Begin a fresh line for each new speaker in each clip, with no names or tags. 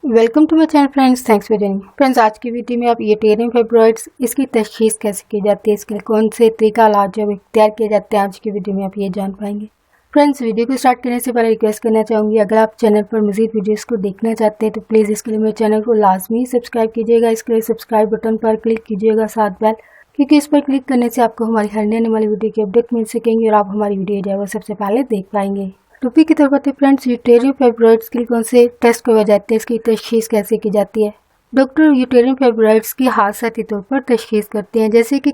Welcome to my channel friends, thanks for joining. Friends, आज की video में आप यूटेरियन फाइब्रॉइड्स इसकी तशखीस कैसे की जाती है, इसके लिए कौन से तरीका इलाज जो इख्तियार किए जाते हैं, आज की वीडियो में आप ये जान पाएंगे। फ्रेंड्स, वीडियो को स्टार्ट करने से पहले रिक्वेस्ट करना चाहूँगी, अगर आप चैनल पर मजीद वीडियोस को देखना चाहते हैं तो प्लीज़ इसके लिए मेरे चैनल को लाजमी सब्सक्राइब कीजिएगा। इसके लिए सब्सक्राइब बटन पर क्लिक कीजिएगा, साथ बेल, क्योंकि इस पर क्लिक करने से आपको हमारी हर आने वाली वीडियो की अपडेट मिल सकेंगी और आप हमारी वीडियो जो है वो सबसे पहले देख पाएंगे। टॉपिक की तरफ आते हैं फ्रेंड्स, यूटेरियन फाइब्रॉइड्स के लिए कौन से टेस्ट करवाए जाते हैं, इसकी तशखीस कैसे की जाती है। डॉक्टर यूटेरियन फाइब्रॉइड्स की हादसाती तौर पर तशखीस करते हैं, जैसे कि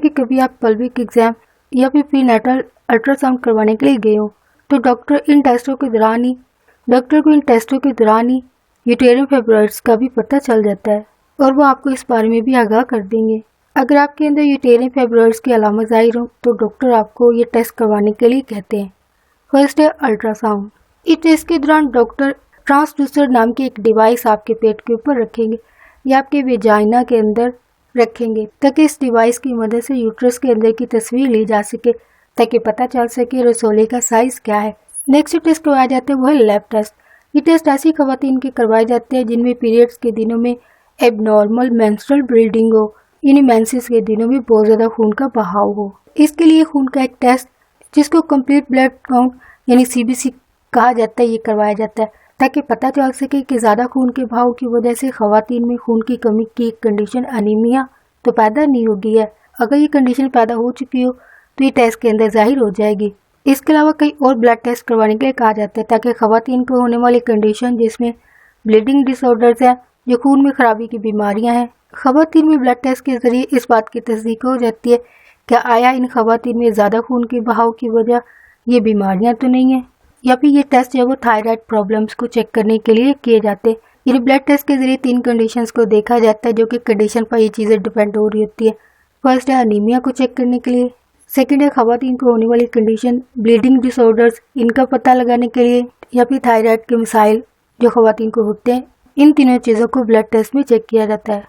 कभी आप पल्विक एग्जाम या फिर प्रीनेटल अल्ट्रासाउंड करवाने के लिए गए हो तो डॉक्टर को इन टेस्टों के दौरान ही यूटेरियन फाइब्रॉइड्स का भी पता चल जाता है और वो आपको इस बारे में भी आगाह कर देंगे। अगर आपके अंदर यूटेरियन फाइब्रॉइड्स की अलामत ज़ाहिर हो तो डॉक्टर आपको ये टेस्ट करवाने के लिए कहते हैं। फर्स्ट है अल्ट्रासाउंड। इस टेस्ट के दौरान डॉक्टर ट्रांसड्यूसर नाम की एक डिवाइस आपके पेट के ऊपर रखेंगे या आपके वेजाइना के अंदर रखेंगे ताकि इस डिवाइस की मदद से यूट्रस के अंदर की तस्वीर ली जा सके, ताकि पता चल सके रसोले का साइज क्या है। नेक्स्ट टेस्ट करवाया जाता है वो है लैब टेस्ट। ये टेस्ट ऐसी खवातीन के करवाए जाते हैं जिनमें पीरियड्स के दिनों में एबनॉर्मल मेंस्ट्रुअल ब्लीडिंग हो, यानी मेंसेस के दिनों में बहुत ज़्यादा खून का बहाव हो। इसके लिए खून का एक टेस्ट जिसको कंप्लीट ब्लड काउंट यानी CBC कहा जाता है, ये करवाया जाता है ताकि पता चल सके कि ज़्यादा खून के बहाव की वजह से खवातीन में खून की कमी की कंडीशन अनीमिया तो पैदा नहीं होगी है। अगर ये कंडीशन पैदा हो चुकी हो तो ये टेस्ट के अंदर जाहिर हो जाएगी। इसके अलावा कई और ब्लड टेस्ट करवाने के लिए कहा जाता है ताकि खवातीन को होने वाली कंडीशन जिसमें ब्लीडिंग डिसऑर्डर्स हैं, जो खून में खराबी की बीमारियाँ हैं, खवातीन में ब्लड टेस्ट के जरिए इस बात की तस्दीक हो जाती है कि आया इन खवातीन में ज़्यादा खून के बहाव की वजह ये बीमारियां तो नहीं है। या फिर ये टेस्ट जो है वो थायराइड प्रॉब्लम्स को चेक करने के लिए किए जाते हैं। ये ब्लड टेस्ट के जरिए 3 कंडीशंस को देखा जाता है, जो कि कंडीशन पर ये चीज़ें डिपेंड हो रही होती है। फर्स्ट है अनीमिया को चेक करने के लिए, सेकेंड है खवातीन को होने वाली कंडीशन ब्लीडिंग डिसऑर्डर्स इनका पता लगाने के लिए, या फिर थायराइड के मसाइल जो खवातीन को होते हैं। इन तीनों चीज़ों को ब्लड टेस्ट में चेक किया जाता है।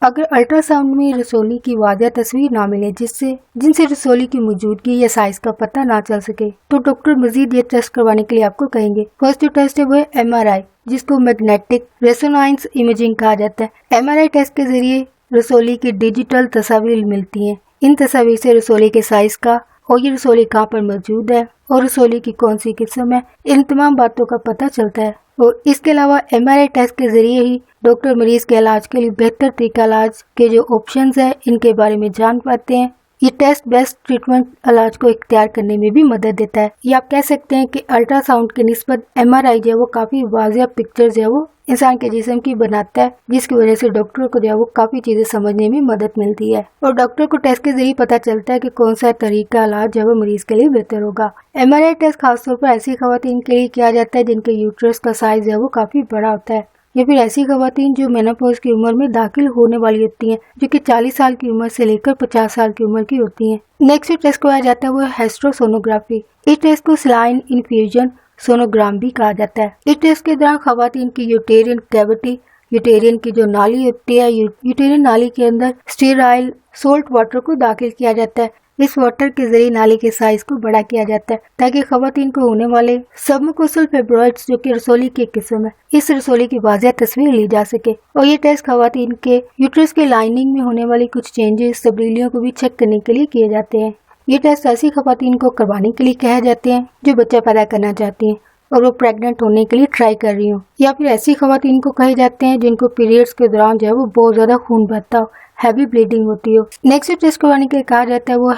अगर अल्ट्रासाउंड में रसोली की वाज़ह तस्वीर ना मिले जिनसे रसोली की मौजूदगी या साइज का पता ना चल सके तो डॉक्टर मजीद ये टेस्ट करवाने के लिए आपको कहेंगे। फर्स्ट जो टेस्ट है वो है MRI, जिसको मैग्नेटिक रेजोनेंस इमेजिंग कहा जाता है। MRI टेस्ट के जरिए रसोली की डिजिटल तस्वीर मिलती हैं। इन तस्वीर से रसोली के साइज का और ये रसोली कहाँ पर मौजूद है और रसोली की कौन सी किस्म है, इन तमाम बातों का पता चलता है। और इसके अलावा MRI टेस्ट के जरिए ही डॉक्टर मरीज के इलाज के लिए बेहतर तरीका इलाज के जो ऑप्शंस है इनके बारे में जान पाते हैं। ये टेस्ट बेस्ट ट्रीटमेंट इलाज को इख्तियार करने में भी मदद देता है। ये आप कह सकते हैं कि अल्ट्रासाउंड की निस्बत MRI जो है वो काफ़ी वाज़िया पिक्चर जो है वो इंसान के जिस्म की बनाता है, जिसकी वजह से डॉक्टर को जो है वो काफ़ी चीज़ें समझने में मदद मिलती है और डॉक्टर को टेस्ट के जरिए पता चलता है कि कौन सा तरीका इलाज जो है वो मरीज के लिए बेहतर होगा। MRI टेस्ट खासतौर पर ऐसी खवातीन के लिए किया जाता है जिनके यूट्रस का साइज जो है वो काफ़ी बड़ा होता है, या फिर ऐसी खवातीन जो मेनोपॉज की उम्र में दाखिल होने वाली होती हैं, जो कि 40 साल की उम्र से लेकर 50 साल की उम्र की होती हैं। नेक्स्ट टेस्ट करवाया जाता है वो हेस्ट्रोसोनोग्राफी। इस टेस्ट को सलाइन इन्फ्यूजन सोनोग्राम भी कहा जाता है। इस टेस्ट के दौरान खवातीन की यूटेरियन कैविटी, यूटेरियन की जो नाली होती है, यूटेरियन नाली के अंदर स्टेराइल सोल्ट वाटर को दाखिल किया जाता है। इस वाटर के जरिए नाली के साइज को बड़ा किया जाता है ताकि खवातीन को होने वाले सबमुकोसल फाइब्रॉइड्स जो कि रसोली की किस्म है, इस रसोली की वाज़िया तस्वीर ली जा सके। और ये टेस्ट खवातीन के यूट्रस के लाइनिंग में होने वाली कुछ चेंजेस, तब्दीलियों को भी चेक करने के लिए किए जाते हैं। ये टेस्ट ऐसी खवातीन को करवाने के लिए कहे जाते हैं जो बच्चा पैदा करना चाहती हैं और वो प्रेग्नेंट होने के लिए ट्राई कर रही हो, या फिर ऐसी खवातीन को कहे जाते हैं जिनको पीरियड्स के दौरान जो है वो बहुत ज्यादा खून बहता हो, हैवी ब्लीडिंग होती हो। नेक्स्ट टेस्ट करवाने के लिए कहा जाता है वो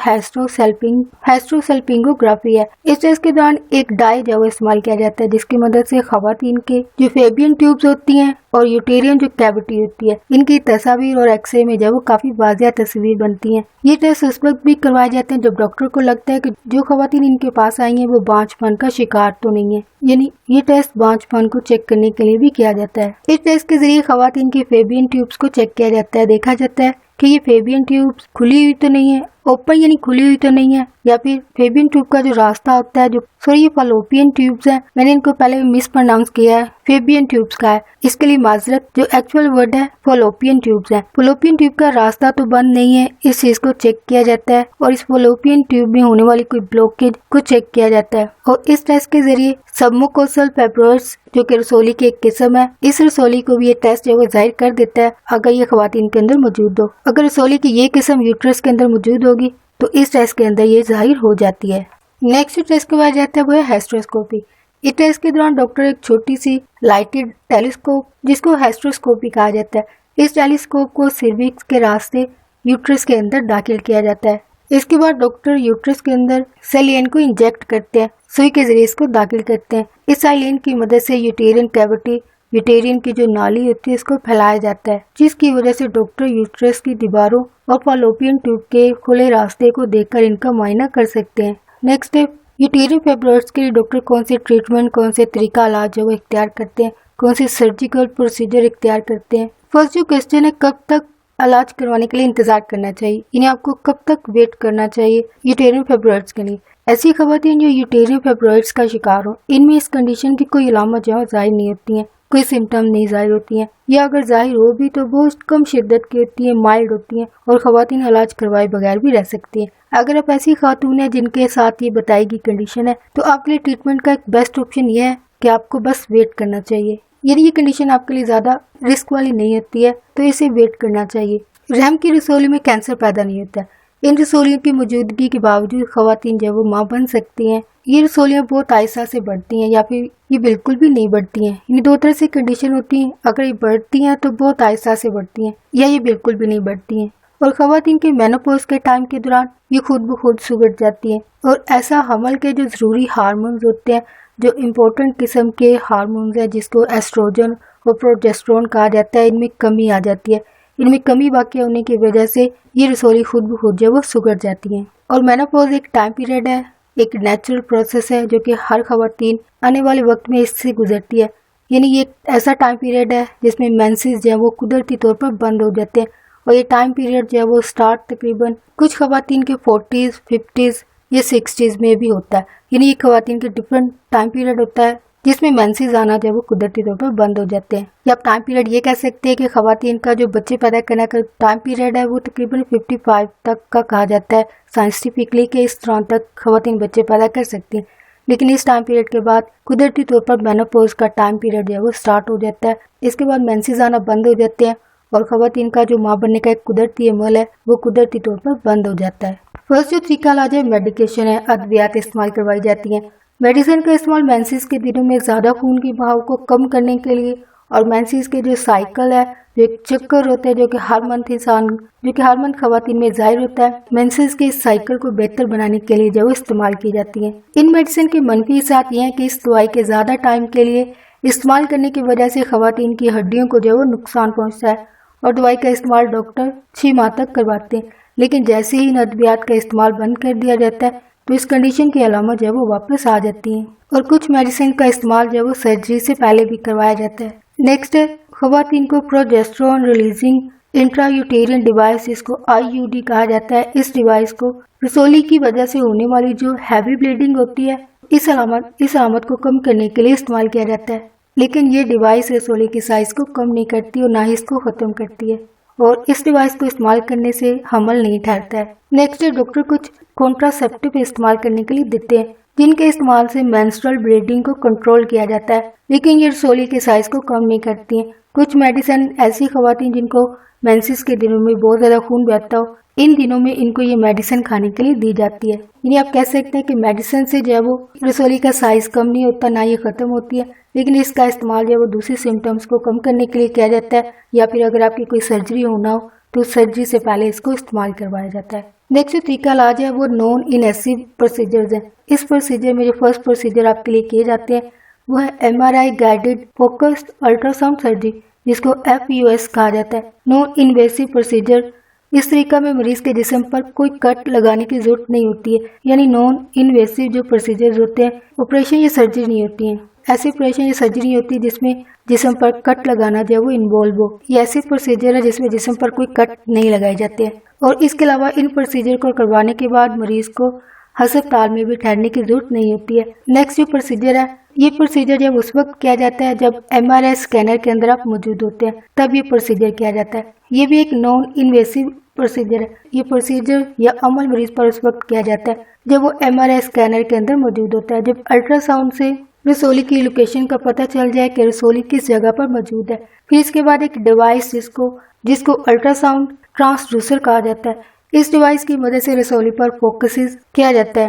हेस्ट्रोसेल्पिंगोग्राफी है। इस टेस्ट के दौरान एक डाई जो है वो इस्तेमाल किया जाता है जिसकी मदद से खवातीन के जो फेबियन ट्यूब्स होती हैं और यूटेरियन जो कैविटी होती है, इनकी तस्वीर और एक्सरे में जो वो काफी वाज़िया तस्वीर बनती हैं। ये टेस्ट उस वक्त भी करवाए जाते हैं जब डॉक्टर को लगता है कि जो खवातीन इनके पास आई हैं वो बांझपन का शिकार तो नहीं है, यानी ये टेस्ट बांझपन को चेक करने के लिए भी किया जाता है। इस टेस्ट के जरिए खवातीन की फेबियन ट्यूब्स को चेक किया जाता है, देखा जाता है कि ये फेबियन ट्यूब्स खुली हुई तो नहीं है ओपन यानी खुली हुई तो नहीं है, या फिर फेबियन ट्यूब का जो रास्ता होता है, जो सॉरी ये फलोपियन ट्यूब्स हैं, मैंने इनको पहले मिस प्रोनाउंस किया है, फेबियन ट्यूब्स का है, इसके लिए माजरत। जो एक्चुअल वर्ड है फलोपियन ट्यूब्स है। फलोपियन ट्यूब का रास्ता तो बंद नहीं है, इस चीज को चेक किया जाता है और इस फलोपियन ट्यूब में होने वाली कोई ब्लॉकेज को चेक किया जाता है और इस टेस्ट के जरिए सबमुकोसल फाइब्रोइड्स जो कि रसोली की एक किस्म है, इस रसोली को भी ये टेस्ट जो है जाहिर कर देता है अगर ये खवातीन के अंदर मौजूद हो। अगर रसोली की ये किस्म यूट्रस के अंदर मौजूद होगी तो इस टेस्ट के अंदर ये जाहिर हो जाती है। नेक्स्ट टेस्ट के बाद जाता है वो है हेस्ट्रोस्कोपी। इस टेस्ट के दौरान डॉक्टर एक छोटी सी लाइटेड टेलीस्कोप जिसको हेस्ट्रोस्कोपी कहा जाता है, इस टेलीस्कोप को सर्विक्स के रास्ते यूट्रस के अंदर दाखिल किया जाता है। इसके बाद डॉक्टर यूट्रस के अंदर सैलियन को इंजेक्ट करते हैं, सुई के जरिए इसको दाखिल करते हैं। इस सैलियन की मदद से यूटेरियन कैविटी, यूटेरियन की जो नाली होती है, इसको फैलाया जाता है, जिसकी वजह से डॉक्टर यूट्रस की दीवारों और फॉलोपियन ट्यूब के खुले रास्ते को देखकर इनका मुआयना कर सकते हैं। नेक्स्ट स्टेप, यूटेरियन फाइब्रोइड्स के लिए डॉक्टर कौन से ट्रीटमेंट, कौन से तरीका इलाज है वो इख्तियार करते हैं, कौन से सर्जिकल प्रोसीजर इख्तियार करते हैं। फर्स्ट जो क्वेश्चन है, कब तक इलाज करवाने के लिए इंतजार करना चाहिए, यानी आपको कब तक वेट करना चाहिए यूटेरियन फाइब्रोइड्स के लिए। ऐसी खवातीन जो यूटेरियन फाइब्रोइड्स का शिकार हो, इनमें इस कंडीशन की कोई अलामत जो है जाहिर नहीं होती है, कोई सिम्टम नहीं जाहिर होती हैं, या अगर जाहिर हो भी तो बहुत कम शिद्दत की होती है, माइल्ड होती हैं और खवातीन इलाज करवाए बगैर भी रह सकती हैं। अगर आप ऐसी खातून हैं जिनके साथ ये बताई गई कंडीशन है तो आपके लिए ट्रीटमेंट का एक बेस्ट ऑप्शन ये है कि आपको बस वेट करना चाहिए। यदि ये कंडीशन आपके लिए ज्यादा रिस्क वाली नहीं होती है तो इसे वेट करना चाहिए। रहम की रसोली में कैंसर पैदा नहीं होता है, इन रसोलियों की मौजूदगी के बावजूद खवातीन जब वो माँ बन सकती हैं। ये रसोलियाँ बहुत आहिस्ता से बढ़ती हैं या फिर ये बिल्कुल भी नहीं बढ़ती हैं। इन दो तरह से कंडीशन होती हैं, अगर ये बढ़ती हैं तो बहुत आहिस्ता से बढ़ती हैं या ये बिल्कुल भी नहीं बढ़ती हैं। और खवातीन के मेनोपॉज के टाइम के दौरान ये खुद ब खुद सुगड़ जाती हैं और ऐसा हमल के जो जरूरी हार्मोन्स होते हैं, जो इम्पोर्टेंट किस्म के हार्मोन्स हैं जिसको एस्ट्रोजन और प्रोजेस्टेरोन कहा जाता है, इनमें कमी आ जाती है। इनमें कमी वाक़ होने की वजह से ये रसोली खुद ब खुद जो वो सुगड़ जाती हैं। और मेनोपॉज एक टाइम पीरियड है, एक नेचुरल प्रोसेस है जो कि हर खवातीन आने वाले वक्त में इससे गुजरती है। यानी ये ऐसा टाइम पीरियड है जिसमें मेंसेस जो है वो कुदरती तौर पर बंद हो जाते हैं और ये टाइम पीरियड जो है वो स्टार्ट तकरीबन कुछ खवातीन के 40s, 50s या 60s में भी होता है। यानी ये खवातीन के डिफरेंट टाइम पीरियड होता है जिसमें मेंसेस आना जो है वो कुदरती तौर पर बंद हो जाते हैं। या आप टाइम पीरियड ये कह सकते हैं कि खवातीन का जो बच्चे पैदा करने का टाइम पीरियड है वो तकरीबन 55 तक का कहा जाता है साइंटिफिकली, कि इस दौरान तक खवातीन बच्चे पैदा कर सकती हैं। लेकिन इस टाइम पीरियड के बाद कुदरती तौर पर मेनोपॉज का टाइम पीरियड जो है वो स्टार्ट हो जाता है। इसके बाद मेंसेस आना बंद हो जाते हैं और खवातीन का जो माँ बनने का एक कुदरती अमल है वो कुदरती तौर पर बंद हो जाता है। फर्स्ट जो तरीका इलाज है मेडिकेशन है, अद्वियात इस्तेमाल करवाई जाती हैं। मेडिसिन का इस्तेमाल मेंसेस के दिनों में ज़्यादा खून के बहाव को कम करने के लिए और मेंसेस के जो साइकिल है, जो एक चक्कर होता है जो कि हर मंथ खवातीन में जाहिर होता है, मेंसेस के इस साइकिल को बेहतर बनाने के लिए जो इस्तेमाल की जाती है। इन मेडिसिन के मनफी हिस्सात ये हैं कि इस दवाई के ज़्यादा टाइम के लिए इस्तेमाल करने की वजह से खवातीन की हड्डियों को जो वो नुकसान पहुँचता है और दवाई का इस्तेमाल डॉक्टर 6 माह तक करवाते हैं। लेकिन जैसे ही इन अद्वियात का इस्तेमाल बंद कर दिया जाता है तो इस कंडीशन की अलामत जो वो वापस आ जाती हैं और कुछ मेडिसिन का इस्तेमाल जो वो सर्जरी से पहले भी करवाया जाता है। नेक्स्ट है खवातीन को प्रोजेस्टेरोन रिलीजिंग इंट्रायूटेरियन डिवाइस, इसको IUD कहा जाता है। इस डिवाइस को रसोली की वजह से होने वाली जो हैवी ब्लीडिंग होती है, इस अलामत को कम करने के लिए इस्तेमाल किया जाता है। लेकिन ये डिवाइस रसोली की साइज को कम नहीं करती और ना ही इसको खत्म करती है और इस डिवाइस को इस्तेमाल करने से हमल नहीं ठहरता है। नेक्स्ट है डॉक्टर कुछ कॉन्ट्रासेप्टिव इस्तेमाल करने के लिए देते हैं जिनके इस्तेमाल से मेंस्ट्रुअल ब्लीडिंग को कंट्रोल किया जाता है, लेकिन ये रसोली के साइज को कम नहीं करती हैं। कुछ मेडिसिन ऐसी खवातीन जिनको मेंसेस के दिनों में बहुत ज्यादा खून बहता हो, इन दिनों में इनको ये मेडिसिन खाने के लिए दी जाती है। यानी आप कह सकते हैं कि मेडिसिन से जो है वो रसोली का साइज कम नहीं होता, ना ये खत्म होती है, लेकिन इसका इस्तेमाल जो है वो दूसरे सिम्टम्स को कम करने के लिए किया जाता है या फिर अगर आपकी कोई सर्जरी होना हो तो सर्जरी से पहले इसको इस्तेमाल करवाया जाता है। नेक्स्ट जो तरीका इलाज है वो नॉन इनवेसिव प्रोसीजर्स है। इस प्रोसीजर में जो फर्स्ट प्रोसीजर आपके लिए किए जाते हैं वो है MRI guided focused ultrasound surgery, जिसको FUS कहा जाता है। नॉन इनवेसिव प्रोसीजर, इस तरीका में मरीज के जिस्म पर कोई कट लगाने की जरूरत नहीं होती है। यानी नॉन इनवेसिव जो प्रोसीजर होते हैं, ऑपरेशन या सर्जरी नहीं होती है। ऐसे ऑपरेशन या सर्जरी होती है जिसमें जिस्म पर कट लगाना जो है वो इन्वॉल्व हो। ये ऐसे प्रोसीजर है जिसमें जिस्म पर कोई कट नहीं लगाए जाते हैं। और इसके अलावा इन प्रोसीजर को करवाने के बाद मरीज को अस्पताल में भी ठहरने की जरूरत नहीं होती है। नेक्स्ट जो प्रोसीजर है, ये प्रोसीजर जब उस वक्त किया जाता है जब MRI स्कैनर के अंदर आप मौजूद होते हैं, तब ये प्रोसीजर किया जाता है। ये भी एक नॉन इन्वेसिव प्रोसीजर है। ये प्रोसीजर या अमल मरीज पर उस वक्त किया जाता है जब वो MRI स्कैनर के अंदर मौजूद होता है, जब अल्ट्रासाउंड से रसोली की लोकेशन का पता चल जाए कि रसोली किस जगह पर मौजूद है। फिर इसके बाद एक डिवाइस जिसको अल्ट्रासाउंड ट्रांसड्यूसर कहा जाता है, इस डिवाइस की मदद से रसोली पर फोकस किया जाता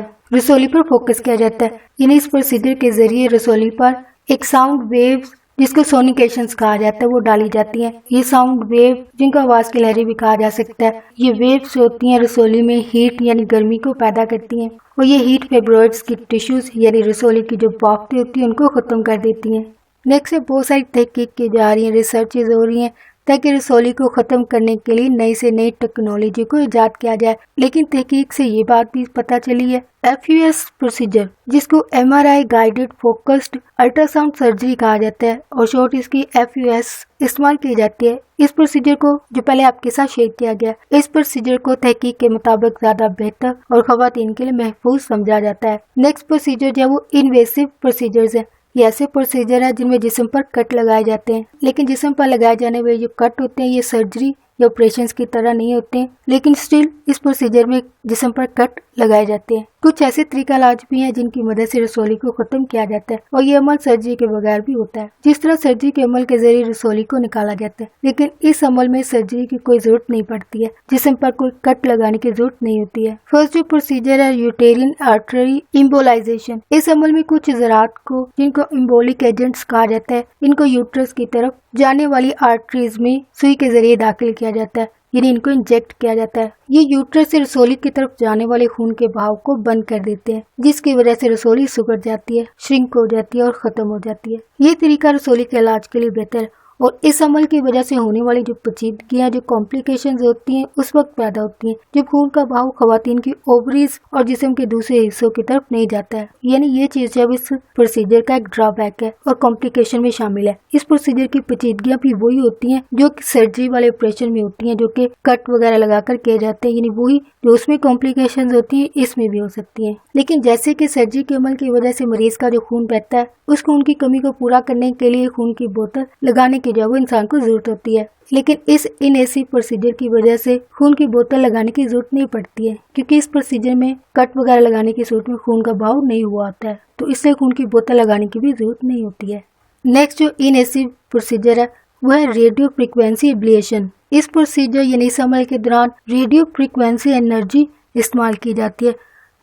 है। यानी इस प्रोसीजर के जरिए रसोली पर एक साउंड वेव जिसको सोनिकेशंस कहा जाता है वो डाली जाती हैं। ये साउंड वेव जिनको आवाज की लहरें भी कहा जा सकता है, ये वेव्स होती हैं रसोली में हीट यानी गर्मी को पैदा करती हैं और ये हीट फेब्रॉइड्स की टिश्यूज यानी रसोली की जो बाफ्तें होती हैं उनको खत्म कर देती हैं। नेक्स्ट है बहुत सारी तहकीक की जा रही है, रिसर्चेज हो रही हैं ताकि रसोली को खत्म करने के लिए नई से नई टेक्नोलॉजी को इजाद किया जाए। लेकिन तहकीक से ये बात भी पता चली है FUS प्रोसीजर जिसको MRI guided focused ultrasound surgery कहा जाता है और शॉर्ट इसकी FUS इस्तेमाल की जाती है। इस प्रोसीजर को जो पहले आपके साथ शेयर किया गया, इस प्रोसीजर को तहकीक के मुताबिक ज्यादा बेहतर और खवातीन के लिए महफूज समझा जाता है। नेक्स्ट प्रोसीजर जो है वो इन्वेसिव प्रोसीजर्स है। ये ऐसे प्रोसीजर है जिनमें जिस्म पर कट लगाए जाते हैं, लेकिन जिस्म पर लगाए जाने वाले जो कट होते हैं ये सर्जरी या ऑपरेशन की तरह नहीं होते हैं, लेकिन स्टिल इस प्रोसीजर में जिस्म पर कट लगाए जाते हैं। कुछ ऐसे तरीका इलाज भी हैं जिनकी मदद से रसोली को खत्म किया जाता है और ये अमल सर्जरी के बगैर भी होता है। जिस तरह सर्जरी के अमल के जरिए रसोली को निकाला जाता है, लेकिन इस अमल में सर्जरी की कोई जरूरत नहीं पड़ती है, जिस्म पर कोई कट लगाने की जरूरत नहीं होती है। फर्स्ट जो प्रोसीजर है यूटेरियन आर्टरी इम्बोलाइजेशन। इस अमल में कुछ ज़रात को जिनको इम्बोलिक एजेंट्स कहा जाता है, इनको यूट्रस की तरफ जाने वाली आर्टरीज में सुई के जरिए दाखिल किया जाता है, यानी इनको इंजेक्ट किया जाता है। ये यूट्रस से रसोली की तरफ जाने वाले खून के बहाव को बंद कर देते हैं, जिसकी वजह से रसोली सुकड़ जाती है, श्रिंक हो जाती है और खत्म हो जाती है। ये तरीका रसोली के इलाज के लिए बेहतर है और इस अमल की वजह से होने वाली जो पेचीदगियां, जो कॉम्प्लिकेशंस होती हैं उस वक्त पैदा होती हैं जब खून का बहाव खवातीन की ओवरीज और जिस्म के दूसरे हिस्सों की तरफ नहीं जाता है। यानी ये चीज जब इस प्रोसीजर का एक ड्रॉबैक है और कॉम्प्लिकेशन में शामिल है। इस प्रोसीजर की पेचीदगियां भी वही होती हैं जो सर्जरी वाले ऑपरेशन में होती हैं, जो कि कट वगैरह लगाकर किए जाते हैं, यानी वही जो उसमें कॉम्प्लिकेशंस होती हैं इसमें भी हो सकती हैं। लेकिन जैसे कि सर्जरी के अमल की वजह से मरीज का जो खून बहता है उस खून की कमी को पूरा करने के लिए खून की बोतल लगाने की जो वो इंसान को जरूरत होती है, लेकिन इस इनएसिव प्रोसीजर की वजह से खून की बोतल लगाने की जरूरत नहीं पड़ती है, क्योंकि इस प्रोसीजर में कट वगैरह लगाने की सूरत में खून का बहाव नहीं हुआ होता है, तो इसलिए खून की बोतल लगाने की भी जरूरत नहीं होती है। नेक्स्ट जो इनएसिव प्रोसीजर है वह है रेडियो फ्रिक्वेंसी एब्लेशन। इस प्रोसीजर यानी इस अमल के दौरान रेडियो फ्रिक्वेंसी एनर्जी इस्तेमाल की जाती है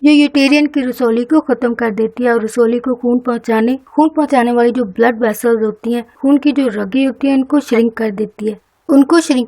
जो यूटेरियन की रसोली को खत्म कर देती है और रसोली को खून पहुंचाने वाली जो ब्लड वेसल्स होती हैं, खून की जो रगें होती हैं, उनको श्रिंक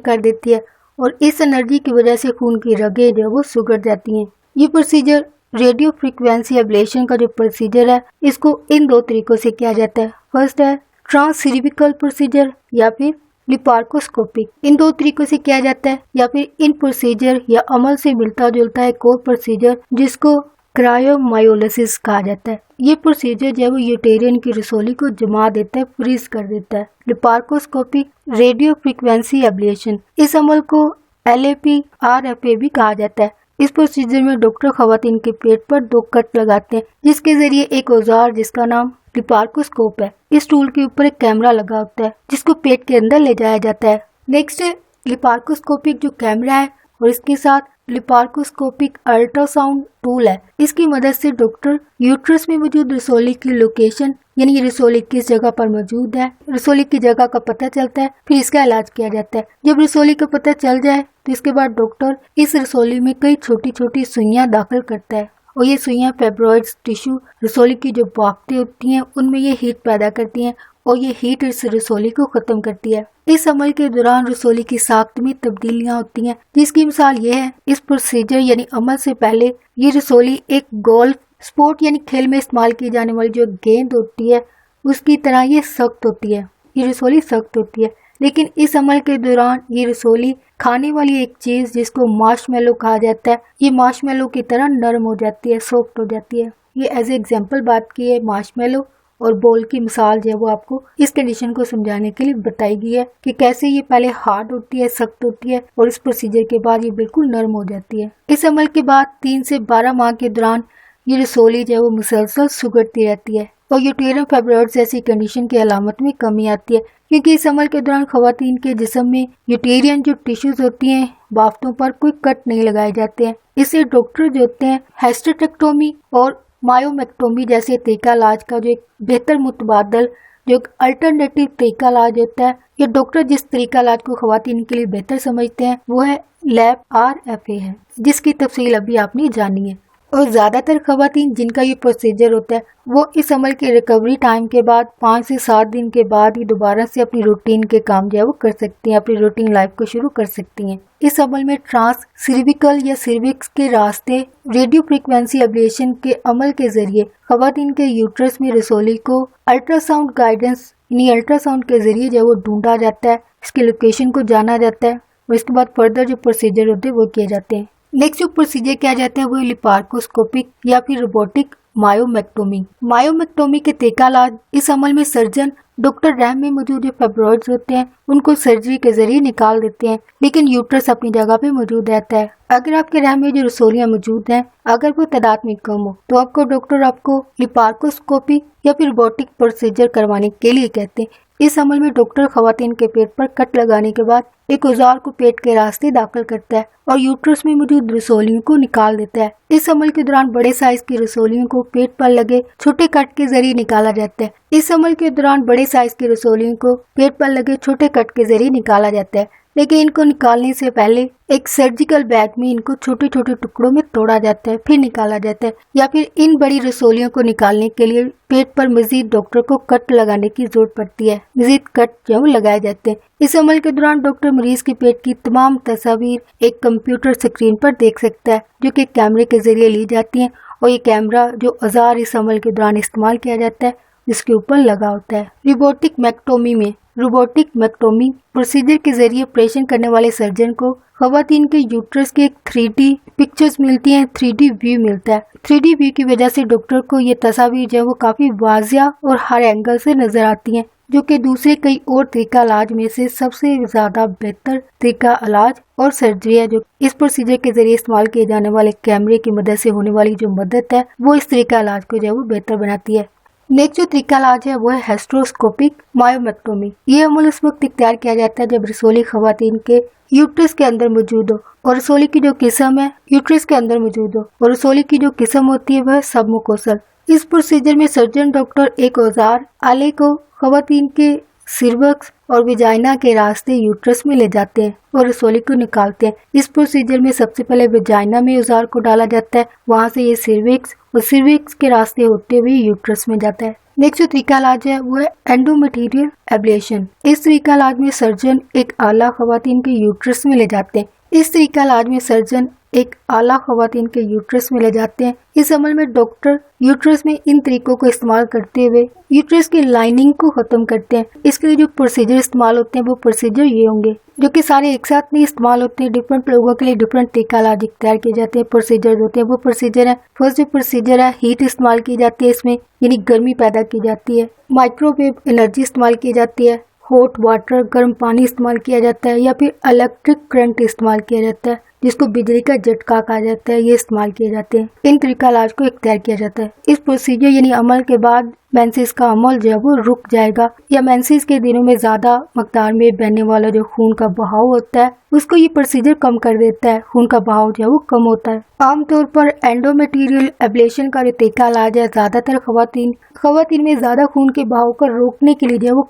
कर देती है और इस एनर्जी की वजह से खून की रगें जो वो सुगड़ जाती हैं। ये प्रोसीजर रेडियो फ्रिक्वेंसी एब्लेशन का जो प्रोसीजर है इसको इन दो तरीकों से किया जाता है। फर्स्ट है ट्रांससेरेब्रल प्रोसीजर या फिर लिपार्कोस्कोपिक। इन दो तरीकों से किया जाता है, या फिर इन प्रोसीजर या अमल से मिलता जुलता है एक और प्रोसीजर जिसको क्रायोमायोलिसिस कहा जाता है। ये प्रोसीजर जो है वो यूटेरियन की रसोली को जमा देता है, फ्रीज कर देता है। लिपार्कोस्कोपिक रेडियो फ्रिक्वेंसी एब्लेशन, इस अमल को LAP-RFA भी कहा जाता है। इस प्रोसीजर में डॉक्टर खवातीन के पेट पर 2 कट लगाते हैं, जिसके जरिए एक औजार जिसका नाम लिपार्कोस्कोप है, इस टूल के ऊपर एक कैमरा लगा होता है जिसको पेट के अंदर ले जाया जाता है। नेक्स्ट है लिपार्कोस्कोपिक जो कैमरा है और इसके साथ लिपार्कोस्कोपिक अल्ट्रासाउंड टूल है। इसकी मदद से डॉक्टर यूट्रस में मौजूद रसोली की लोकेशन यानी ये रसोली किस जगह पर मौजूद है, रसोली की जगह का पता चलता है, फिर इसका इलाज किया जाता है। जब रसोली का पता चल जाए तो इसके बाद डॉक्टर इस रसोली में कई छोटी छोटी सुइयां दाखिल करता है और ये सुइयां फेब्रॉइड्स टिश्यू रसोली की जो बाफ्तें होती हैं उनमें ये हीट पैदा करती हैं और ये हीट इस रसोली को खत्म करती है। इस अमल के दौरान रसोली की साख्त में तब्दीलियां होती हैं, जिसकी मिसाल ये है इस प्रोसीजर यानी अमल से पहले ये रसोली एक गोल्फ स्पोर्ट यानी खेल में इस्तेमाल की जाने वाली जो गेंद होती है उसकी तरह ये सख्त होती है, ये रसोली सख्त होती है। लेकिन इस अमल के दौरान ये रसोली खाने वाली एक चीज जिसको मार्शमेलो कहा जाता है, ये मार्शमेलो की तरह नरम हो जाती है, सॉफ्ट हो जाती है। ये एज एग्जाम्पल बात की है मार्शमेलो اور بول کی مثال جو ہے وہ آپ کو اس کنڈیشن کو سمجھانے کے لیے بتائی گئی ہے کہ کیسے یہ پہلے ہارڈ ہوتی ہے، سخت ہوتی ہے اور اس پروسیجر کے بعد یہ بالکل نرم ہو جاتی ہے۔ اس عمل کے بعد 3 سے 12 ماہ کے دوران یہ رسولی جو ہے وہ مسلسل سگڑتی رہتی ہے اور یوٹیرم فائبرائڈز جیسی کنڈیشن کی علامت میں کمی آتی ہے، کیونکہ اس عمل کے دوران خواتین کے جسم میں یوٹیرین جو ٹیشوز ہوتی ہیں بافتوں پر کوئی کٹ نہیں لگائے جاتے ہیں۔ اس سے ڈاکٹر جو ہوتے ہیں ہیسٹریکٹومی اور مایومیکٹومی جیسے طریقہ علاج کا جو ایک بہتر متبادل جو ایک الٹرنیٹیو طریقہ علاج ہوتا ہے، یہ ڈاکٹر جس طریقہ علاج کو خواتین کے لیے بہتر سمجھتے ہیں وہ ہے لیب RFA ہے، جس کی تفصیل ابھی آپ نے جانی ہے۔ اور زیادہ تر خواتین جن کا یہ پروسیجر ہوتا ہے وہ اس عمل کے ریکوری ٹائم کے بعد 5 سے 7 دن کے بعد ہی دوبارہ سے اپنی روٹین کے کام جو ہے وہ کر سکتی ہیں، اپنی روٹین لائف کو شروع کر سکتی ہیں۔ اس عمل میں ٹرانس سیرویکل یا سیروکس کے راستے ریڈیو فریکوینسی ایبلیشن کے عمل کے ذریعے خواتین کے یوٹرس میں رسولی کو الٹرا ساؤنڈ گائیڈنس یعنی الٹرا ساؤنڈ کے ذریعے جو وہ ڈھونڈا جاتا ہے، اس کی لوکیشن کو جانا جاتا ہے اور اس کے بعد فردر جو پروسیجر ہوتے ہیں وہ کیے جاتے ہیں۔ نیکسٹ جو پروسیجر کیا جاتا ہے وہ لیپارکوسکوپک یا پھر روبوٹک مایومیکٹومی۔ مایومیکٹومی کے طریقہ علاج، اس عمل میں سرجن ڈاکٹر رحم میں موجود جو فائبرائڈز ہوتے ہیں ان کو سرجری کے ذریعے نکال دیتے ہیں، لیکن یوٹرس اپنی جگہ پہ موجود رہتا ہے۔ اگر آپ کے رحم میں جو رسولیاں موجود ہیں اگر وہ تعداد میں کم ہو تو آپ کو ڈاکٹر آپ کو لیپارکوسکوپی یا پھر روبوٹک پروسیجر کروانے کے لیے کہتے ہیں۔ اس عمل میں ڈاکٹر خواتین کے پیٹ پر کٹ لگانے کے بعد ایک اوزار کو پیٹ کے راستے داخل کرتا ہے اور یوٹرس میں موجود رسولیوں کو نکال دیتا ہے۔ اس عمل کے دوران بڑے سائز کی رسولیوں کو پیٹ پر لگے چھوٹے کٹ کے ذریعے نکالا جاتا ہے۔ اس عمل کے دوران بڑے سائز کی رسولیوں کو پیٹ پر لگے چھوٹے کٹ کے ذریعے نکالا جاتا ہے، لیکن ان کو نکالنے سے پہلے ایک سرجیکل بیگ میں ان کو چھوٹے چھوٹے ٹکڑوں میں توڑا جاتا ہے، پھر نکالا جاتا ہے، یا پھر ان بڑی رسولیوں کو نکالنے کے لیے پیٹ پر مزید ڈاکٹر کو کٹ لگانے کی ضرورت پڑتی ہے، مزید کٹ جو لگائے جاتے ہیں۔ اس عمل کے دوران ڈاکٹر مریض کے پیٹ کی تمام تصاویر ایک کمپیوٹر اسکرین پر دیکھ سکتا ہے، جو کہ کیمرے کے ذریعے لی جاتی ہیں، اور یہ کیمرہ جو اوزار اس عمل کے دوران استعمال کیا جاتا ہے جس کے اوپر لگا ہوتا ہے۔ روبوٹک میکٹومی میں روبوٹک میکٹومی پروسیجر کے ذریعے آپریشن کرنے والے سرجن کو خواتین کے یوٹرس کے 3D پکچرز ملتی ہیں، 3D ویو ملتا ہے۔ 3D ویو کی وجہ سے ڈاکٹر کو یہ تصاویر جو ہے وہ کافی واضح اور ہر اینگل سے نظر آتی ہیں، جو کہ دوسرے کئی اور طریقہ علاج میں سے سب سے زیادہ بہتر طریقہ علاج اور سرجری ہے، جو اس پروسیجر کے ذریعے استعمال کیے جانے والے کیمرے کی مدد سے ہونے والی جو مدد ہے وہ اس طریقہ علاج کو جو ہے وہ بہتر بناتی ہے۔ نیکسٹ جو طریقہ علاج ہے وہ ہے ہیسٹروسکوپک مایومیکٹومی۔ یہ عمل اس وقت اختیار کیا جاتا ہے جب رسولی خواتین کے یوٹرس کے اندر موجود ہو اور رسولی کی جو قسم ہے یوٹرس کے اندر موجود ہو، اور رسولی کی جو قسم ہوتی ہے وہ ہے سب موکوسل۔ اس پروسیجر میں سرجن ڈاکٹر ایک اوزار آلے کو خواتین کے سیروکس اور ویجائنا کے راستے یوٹرس میں لے جاتے ہیں اور رسولی کو نکالتے ہیں۔ اس پروسیجر میں سب سے پہلے ویجائنا میں اوزار کو ڈالا جاتا ہے، وہاں سے یہ سیروکس اور سیروکس کے راستے ہوتے ہوئے یوٹرس میں جاتا ہے۔ نیکسٹ جو طریقہ علاج ہے وہ ہے اینڈومیٹیریل ایبلیشن۔ اس طریقہ علاج میں سرجن ایک آلہ خواتین کے یوٹرس میں لے جاتے ہیں۔ اس طریقہ علاج میں سرجن ایک آلہ خواتین کے یوٹرس میں لے جاتے ہیں۔ اس عمل میں ڈاکٹر یوٹرس میں ان طریقوں کو استعمال کرتے ہوئے یوٹرس کی لائننگ کو ختم کرتے ہیں۔ اس کے لیے جو پروسیجر استعمال ہوتے ہیں وہ پروسیجر یہ ہوں گے، جو کہ سارے ایک ساتھ نہیں استعمال ہوتے ہیں، ڈفرینٹ لوگوں کے لیے ڈفرینٹ طریقہ علاج اختیار کیے جاتے ہیں، پروسیجر ہوتے ہیں۔ وہ پروسیجر ہے، فرسٹ جو پروسیجر ہے ہیٹ استعمال کی جاتی ہے، اس میں یعنی گرمی پیدا کی جاتی ہے، مائکرو ویو انرجی استعمال کی جاتی ہے، ہاٹ واٹر گرم پانی استعمال کیا جاتا ہے، یا پھر الیکٹرک کرنٹ استعمال کیا جاتا ہے جس کو بجلی کا جھٹکا کہا جاتا ہے، یہ استعمال کیے جاتے ہیں۔ ان طریقہ علاج کو اختیار کیا جاتا ہے۔ اس پروسیجر یعنی عمل کے بعد مینسز کا عمل جو ہے وہ رک جائے گا، یا مینسز کے دنوں میں زیادہ مقدار میں بہنے والا جو خون کا بہاؤ ہوتا ہے اس کو یہ پروسیجر کم کر دیتا ہے، خون کا بہاؤ جو ہے وہ کم ہوتا ہے۔ عام طور پر اینڈومیٹیریل ایبلیشن کا جو طریقہ علاج ہے زیادہ تر خواتین میں زیادہ خون کے بہاؤ کو روکنے کے لیے جو ہے وہ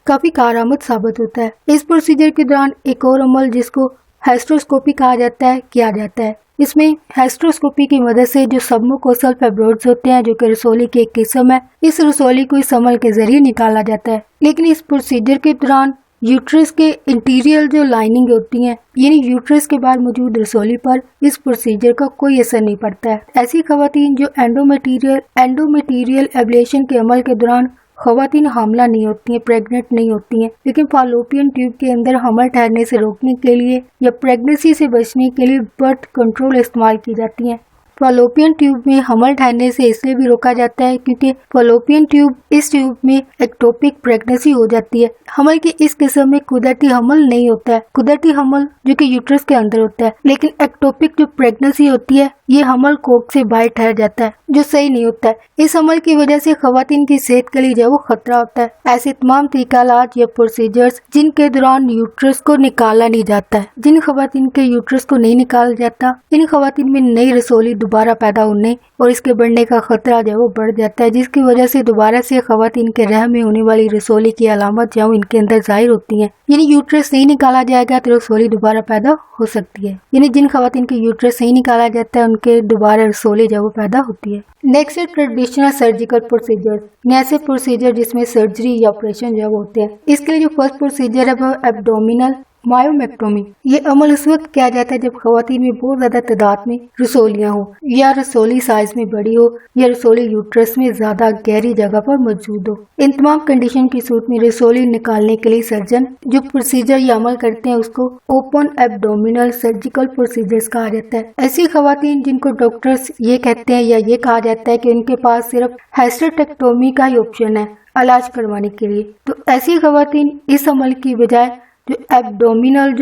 کافی کارآمد ثابت ہوتا ہے۔ اس پروسیجر کے دوران ایک اور عمل جس کو ہیسٹروسکوپی کہا جاتا ہے کیا جاتا ہے۔ اس میں ہیسٹروسکوپی کی مدد سے جو سبموکوسل فائبرائڈز ہوتے ہیں، جو کہ رسولی کی ایک قسم ہے، اس رسولی کو اس عمل کے ذریعے نکالا جاتا ہے۔ لیکن اس پروسیجر کے دوران یوٹرس کے انٹیریل جو لائننگ ہوتی ہیں یعنی یوٹرس کے باہر موجود رسولی پر اس پروسیجر کا کوئی اثر نہیں پڑتا ہے۔ ایسی خواتین جو اینڈومیٹیریل ایبلیشن کے عمل کے دوران خواتین حاملہ نہیں ہوتی ہیں، پریگننٹ نہیں ہوتی ہیں، لیکن فالوپین ٹیوب کے اندر حمل ٹھہرنے سے روکنے کے لیے یا پریگننسی سے بچنے کے لیے برتھ کنٹرول استعمال کی جاتی ہیں۔ फॉलोपियन ट्यूब में हमल ठहरने से इसलिए भी रोका जाता है क्योंकि फॉलोपियन ट्यूब, इस ट्यूब में एक्टोपिक प्रेगनेंसी हो जाती है। हमल की इस किस्म में कुदरती हमल नहीं होता है। कुदरती हमल जो कि यूट्रस के अंदर होता है, लेकिन एक्टोपिक जो प्रेगनेंसी होती है ये हमल कोख से बाहर ठहर जाता है, जो सही नहीं होता है। इस हमल की वजह से खवातीन की सेहत के लिए जो है वो खतरा होता है। ऐसे तमाम तरीकालात या प्रोसीजर्स जिनके दौरान यूट्रस को निकाला नहीं जाता है, जिन खवातीन के यूट्रस को नहीं निकाला जाता, इन खवातीन में नई रसोली दोबारा पैदा होने और इसके बढ़ने का खतरा जो है वो बढ़ जाता है, जिसकी वजह से दोबारा से खवातीन के रहम में होने वाली रसोली की अलामत जो इनके अंदर जाहिर होती है। यानी यूट्रस नहीं निकाला जाएगा तो रसोली दोबारा पैदा हो सकती है। यानी जिन खवातीन के यूट्रस नहीं निकाला जाता है उनके दोबारा रसोली जो वो पैदा होती है। नेक्स्ट है ट्रेडिशनल सर्जिकल प्रोसीजर। ऐसे प्रोसीजर जिसमें सर्जरी या ऑपरेशन जो होते हैं। इसके लिए जो फर्स्ट प्रोसीजर है वो एब्डोमिनल मायोमेक्टोमी। ये अमल उस वक्त किया जाता है जब खवातीन में बहुत ज्यादा तादाद में रसोलियां हो, या रसोली साइज में बड़ी हो, या रसोली यूट्रस में ज्यादा गहरी जगह पर मौजूद हो। इन तमाम कंडीशन की सूरत में रसोली निकालने के लिए सर्जन जो प्रोसीजर या अमल करते हैं उसको ओपन एब्डोमिनल सर्जिकल प्रोसीजर्स कहा जाता है। ऐसी खवातीन जिनको डॉक्टर्स ये कहते हैं या ये कहा जाता है कि उनके पास सिर्फ हिस्टेरेक्टोमी का ही ऑप्शन है इलाज करवाने के लिए, तो ऐसी खवातीन इस अमल की बजाय जो एब्डोमिनल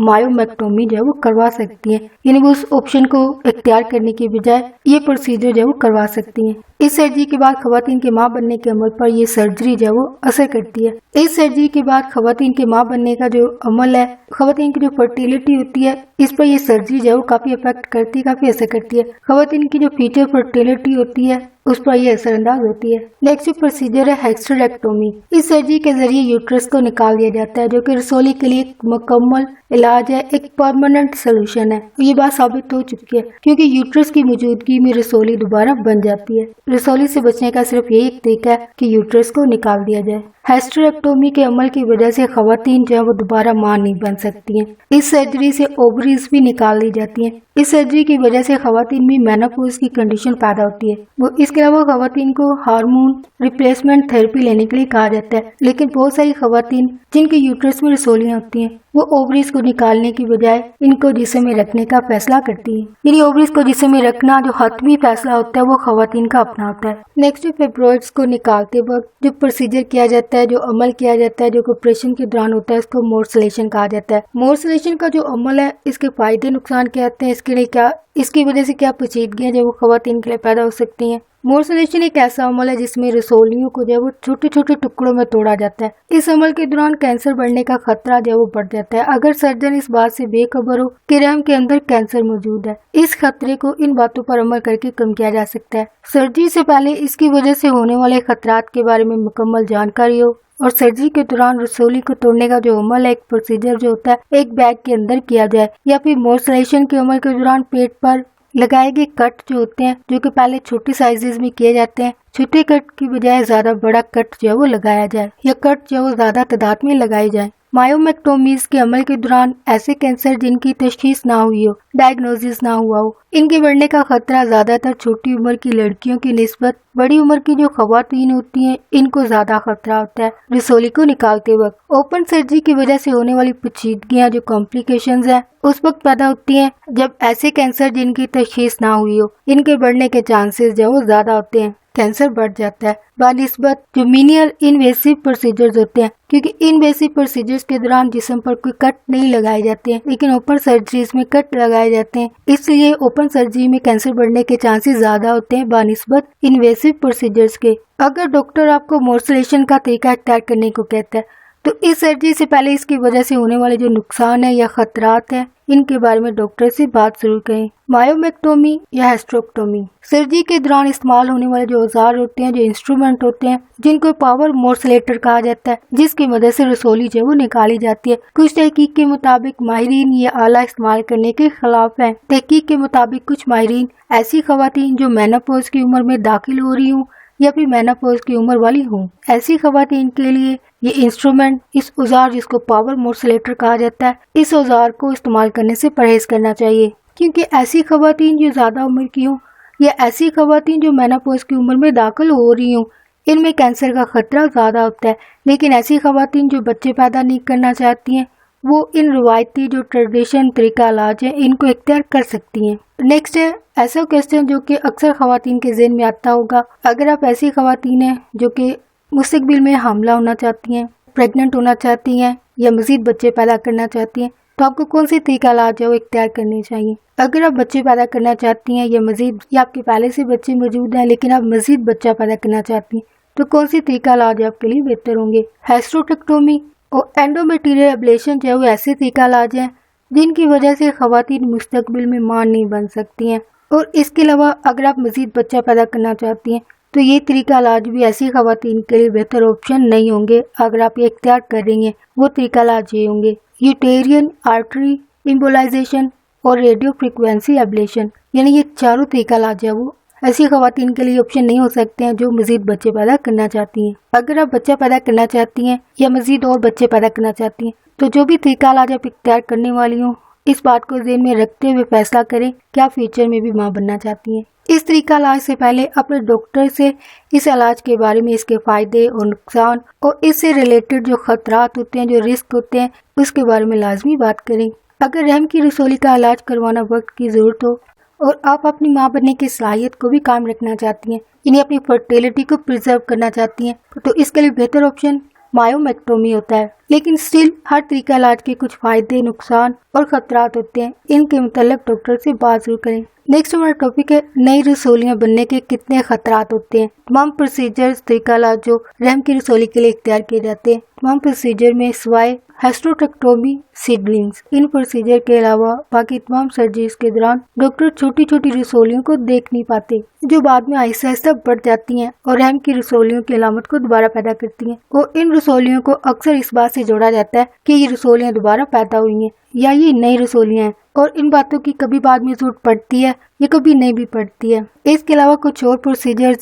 मायोमेक्टोमी जो है वो करवा सकती हैं। यानी वो उस ऑप्शन को इख्तियार करने की बजाय ये प्रोसीजर जो है वो करवा सकती हैं। इस सर्जरी के बाद खवातीन के माँ बनने के अमल पर ये सर्जरी जो है वो असर करती है। इस सर्जरी के बाद खवातीन के माँ बनने का जो अमल है, खवातीन की जो फर्टिलिटी होती है, इस पर ये सर्जरी जो है वो काफी इफेक्ट करती है, काफी असर करती है। खवातीन की जो फ्यूचर फर्टिलिटी होती है उस पर यह असरअंदाज होती है। नेक्स्ट प्रोसीजर है हिस्टेरेक्टोमी। इस सर्जरी के जरिए यूट्रस को निकाल दिया जाता है, जो कि रसोली के लिए एक मुकम्मल इलाज है, एक परमानेंट सोल्यूशन है। ये बात साबित हो चुकी है क्योंकि यूट्रस की मौजूदगी में रसोली दोबारा बन जाती है। रसोली से बचने का सिर्फ यही एक तरीका है कि यूट्रस को निकाल दिया जाए। हिस्टेरेक्टोमी के अमल की वजह से खवातीन जो है वो दोबारा मां नहीं बन सकती हैं। इस सर्जरी से ओवरीज भी निकाल दी जाती हैं। इस सर्जरी की वजह से खवातीन में मेनोपॉज की कंडीशन पैदा होती है। वो इसके अलावा खवातीन को हार्मोन रिप्लेसमेंट थेरेपी लेने के लिए कहा जाता है, लेकिन बहुत सारी खवातीन जिनके यूट्रस में रसोलियां होती हैं वो ओवरीज को निकालने की बजाय इनको जिस्म में रखने का फैसला करती है। यानी ओवरीज को जिस्म में रखना जो हतमी फैसला होता है वो खवातीन का अपना होता है। नेक्स्ट फाइब्रॉइड्स को निकालते वक्त जो प्रोसीजर किया जाता है, जो अमल किया जाता है, जो ऑपरेशन के दौरान होता है, उसको मोर्सलेशन कहा जाता है। मोर्सलेशन का जो अमल है इसके फायदे नुकसान क्या आते हैं, इसके लिए क्या, इसकी वजह से क्या पेचीदगियां जो वो खवातीन के लिए पैदा हो सकती हैं। मोर्सलेशन एक ऐसा अमल है जिसमें रसोलियों को जो है वो छोटे छोटे टुकड़ों में तोड़ा जाता है। इस अमल के दौरान कैंसर बढ़ने का खतरा जो है वो बढ़ जाता है अगर सर्जन इस बात से बेखबर हो कि रहम के अंदर कैंसर मौजूद है। इस खतरे को इन बातों पर अमल करके कम किया जा सकता है। सर्जरी से पहले इसकी वजह से होने वाले खतरात के बारे में मुकम्मल जानकारी हो और सर्जरी के दौरान रसोली को तोड़ने का जो अमल है, एक प्रोसीजर जो होता है एक बैग के अंदर किया जाए, या फिर मोर्सलेशन के अमल के दौरान पेट पर लगाए गए कट जो होते हैं, जो कि पहले छोटी साइजेस में किए जाते हैं, छोटे कट की बजाय ज्यादा बड़ा कट जो है वो लगाया जाए, या कट जो है वो ज्यादा तादाद में लगाए जाए। मायोमेक्टोमीज के अमल के दौरान ऐसे कैंसर जिनकी तशखीस ना हुई हो, डायग्नोसिस ना हुआ हो, इनके बढ़ने का खतरा ज्यादातर छोटी उम्र की लड़कियों की निस्बत बड़ी उम्र की जो खवातीन होती हैं इनको ज्यादा खतरा होता है रसोली को निकालते वक्त। ओपन सर्जरी की वजह से होने वाली पेचीदगियां जो कॉम्प्लिकेशंस हैं उस वक्त पैदा होती हैं जब ऐसे कैंसर जिनकी तशखीस ना हुई हो, इनके बढ़ने के चांसेस जो वो ज्यादा होते हैं, कैंसर बढ़ जाता है बानिस्बत जो मिनिमल इन्वेसिव प्रोसीजर्स होते हैं, क्योंकि इन्वेसिव प्रोसीजर्स के दौरान जिस्म पर कोई कट नहीं लगाए जाते हैं, लेकिन ओपन सर्जरीज में कट लगाए जाते हैं। इसलिए ओपन सर्जरी में कैंसर बढ़ने के चांसेस ज्यादा होते हैं बानिस्बत इन्वेसिव प्रोसीजर्स के। अगर डॉक्टर आपको मोर्सलेशन का तरीका इख्तियार करने को कहता है तो इस सर्जरी से पहले इसकी वजह से होने वाले जो नुकसान है या खतरात हैं इनके बारे में डॉक्टर से बात जरूर करें। मायोमेक्टोमी या हिस्टेरेक्टोमी सर्जरी के दौरान इस्तेमाल होने वाले जो औजार होते हैं, जो इंस्ट्रूमेंट होते हैं, जिनको पावर मोर्सलेटर कहा जाता है, जिसकी मदद से रसोली जो वो निकाली जाती है। कुछ तहकीक के मुताबिक माहिरीन ये आला इस्तेमाल करने के खिलाफ हैं। तहकीक के मुताबिक कुछ माहिरीन ऐसी खवातीन जो मेनोपॉज की उम्र में दाखिल हो रही हूँ या फिर मेनोपॉज की उम्र वाली हूँ, ऐसी खवातीन के लिए ये इंस्ट्रूमेंट, इस औजार जिसको पावर मोर्सलेटर कहा जाता है, इस औजार को इस्तेमाल करने से परहेज करना चाहिए, क्योंकि ऐसी खवातीन जो ज्यादा उम्र की हो या ऐसी खवातीन जो मेनोपॉज की उम्र में दाखिल हो रही हूँ, इनमें कैंसर का खतरा ज्यादा होता है। लेकिन ऐसी खवातीन जो बच्चे पैदा नहीं करना चाहती हैं वो इन रिवायती जो ट्रेडिशन तरीका इलाज है इनको इख्तियार कर सकती हैं। नेक्स्ट है ऐसा क्वेश्चन जो कि अक्सर खवातीन के ज़हन में आता होगा। अगर आप ऐसी खवातीन हैं जो कि मुस्तकबिल में हामला होना चाहती हैं, प्रेग्नेंट होना चाहती हैं या मज़ीद बच्चे पैदा करना चाहती हैं, तो आपको कौन सी तरीका इलाज है वो इख्तियार करनी चाहिए। अगर आप बच्चे पैदा करना चाहती हैं या आपके पहले से बच्चे मौजूद हैं लेकिन आप मज़ीद बच्चा पैदा करना चाहती हैं, तो कौन सी तरीका इलाज आपके लिए बेहतर होंगे। हिस्टेरेक्टोमी और एंडोमेट्रियल एब्लेशन जो है वो ऐसे तरीका इलाज हैं जिनकी वजह से खवातीन मुस्तकबिल में मां नहीं बन सकती हैं। और इसके अलावा अगर आप मज़ीद बच्चा पैदा करना चाहती हैं तो ये तरीका इलाज भी ऐसी खवातीन के लिए बेहतर ऑप्शन नहीं होंगे। अगर आप ये इख्तियार कर रही हैं वो तरीका इलाज ये होंगे यूटेरियन आर्टरी एम्बोलाइजेशन और रेडियो फ्रिक्वेंसी एब्लेशन, यानी ये चारों तरीका इलाज है वो ऐसी खवातीन के लिए ऑप्शन नहीं हो सकते हैं जो मज़ीद बच्चे पैदा करना चाहती हैं। अगर आप बच्चा पैदा करना चाहती हैं या मज़ीद और बच्चे पैदा करना चाहती हैं तो जो भी तरीका इलाज आप इख्तियार करने वाली हूँ इस बात को ज़हन में रखते हुए फैसला करें कि आप फ्यूचर में भी माँ बनना चाहती हैं। इस तरीका इलाज से पहले अपने डॉक्टर से इस इलाज के बारे में, इसके फ़ायदे और नुकसान और इससे रिलेटेड जो ख़तरात होते हैं, जो रिस्क होते हैं, उसके बारे में लाजमी बात करें। अगर रहम की रसोली का इलाज करवाना वक्त की ज़रूरत हो और आप अपनी माँ बनने की सलाहियत को भी कायम रखना चाहती हैं, यानी अपनी फर्टिलिटी को प्रिजर्व करना चाहती हैं, तो इसके लिए बेहतर ऑप्शन मायोमेक्टोमी होता है। लेकिन स्टिल हर तरीका इलाज के कुछ फ़ायदे, नुकसान और ख़तरात होते हैं, इनके मुतल्लिक़ डॉक्टर से बात ज़रूर करें। नेक्स्ट हमारा टॉपिक है नई रसोलियाँ बनने के कितने ख़तरात होते हैं। तमाम प्रोसीजर्स तरीका इलाज जो रहम की रसोली के लिए इख्तियार किए जाते हैं, तमाम प्रोसीजर में सिवाय हिस्टेरेक्टोमी सीडलिंग्स, इन प्रोसीजर के अलावा बाकी तमाम सर्जरीज के दौरान डॉक्टर छोटी छोटी रसोलियों को देख नहीं पाते जो बाद में आहिस्ता आहिस्ता बढ़ जाती हैं और रहम की रसोलियों की अलामत को दोबारा पैदा करती हैं। और इन रसोलियों को अक्सर इस बात से जोड़ा जाता है कि ये रसोलियाँ दोबारा पैदा हुई हैं या ये नई रसोलियाँ हैं, और इन बातों की कभी बाद में जरूरत पड़ती है या कभी नहीं भी पड़ती है। इसके अलावा कुछ और प्रोसीजर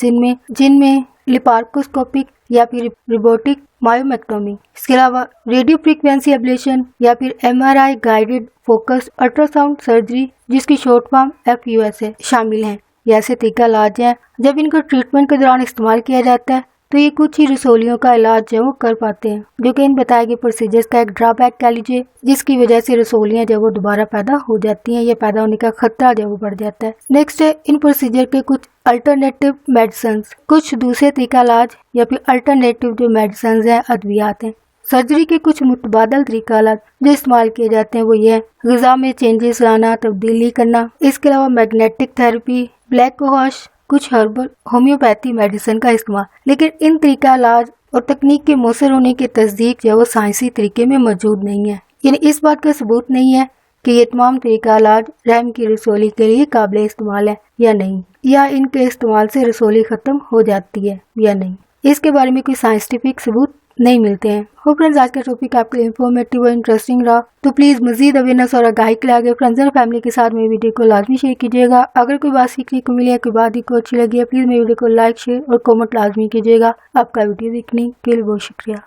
जिनमें लिपार्कोस्कोपिक या फिर रोबोटिक मायोमेक्टोमी, इसके अलावा रेडियो फ्रीक्वेंसी एब्लेशन या फिर MRI guided focus ultrasound surgery जिसकी शॉर्ट फॉर्म FUS है शामिल हैं। ये ऐसे तरीका इलाज हैं जब इनको ट्रीटमेंट के दौरान इस्तेमाल किया जाता है तो ये कुछ ही रसोलियों का इलाज जो वो कर पाते हैं, जो कि इन बताए गए प्रोसीजर्स का एक ड्रॉबैक कह लीजिए, जिसकी वजह से रसोलियाँ जब वो दोबारा पैदा हो जाती हैं या पैदा होने का खतरा जब वो बढ़ जाता है। नेक्स्ट है इन प्रोसीजर के कुछ अल्टरनेटिव मेडिसिन, कुछ दूसरे तरीका इलाज या फिर अल्टरनेटिव जो मेडिसिन हैं, अद्वियात हैं। सर्जरी के कुछ मुतबादल तरीका इलाज जो इस्तेमाल किए जाते हैं वो ये है ग़िज़ा में चेंजेस लाना, तब्दीली करना। इसके अलावा मैग्नेटिक थेरेपी, ब्लैक वॉश, कुछ हर्बल होम्योपैथी मेडिसिन का इस्तेमाल। लेकिन इन तरीका इलाज और तकनीक के मौसर होने की तस्दीक जो वो साइंसी तरीके में मौजूद नहीं है, यानी इस बात का सबूत नहीं है कि ये तमाम तरीका इलाज रहम की रसोली के लिए काबिल इस्तेमाल है या नहीं, या इनके इस्तेमाल से रसोली ख़त्म हो जाती है या नहीं। इसके बारे में कोई साइंटिफिक सबूत नहीं मिलते हैं। हो फ्रेंड्स, आज का टॉपिक आपके लिए इंफॉर्मेटिव और इंटरेस्टिंग रहा तो प्लीज़ मजीद अवेयरनेस और आगाही के लिए आगे फ्रेंड्स और फैमिली के साथ मेरी वीडियो को लाजमी शेयर कीजिएगा। अगर कोई बात सीखने को मिली है, कोई बात ही को अच्छी लगी है, प्लीज़ मेरी वीडियो को लाइक, शेयर और कमेंट लाजमी कीजिएगा। आपका वीडियो देखने के लिए बहुत शुक्रिया।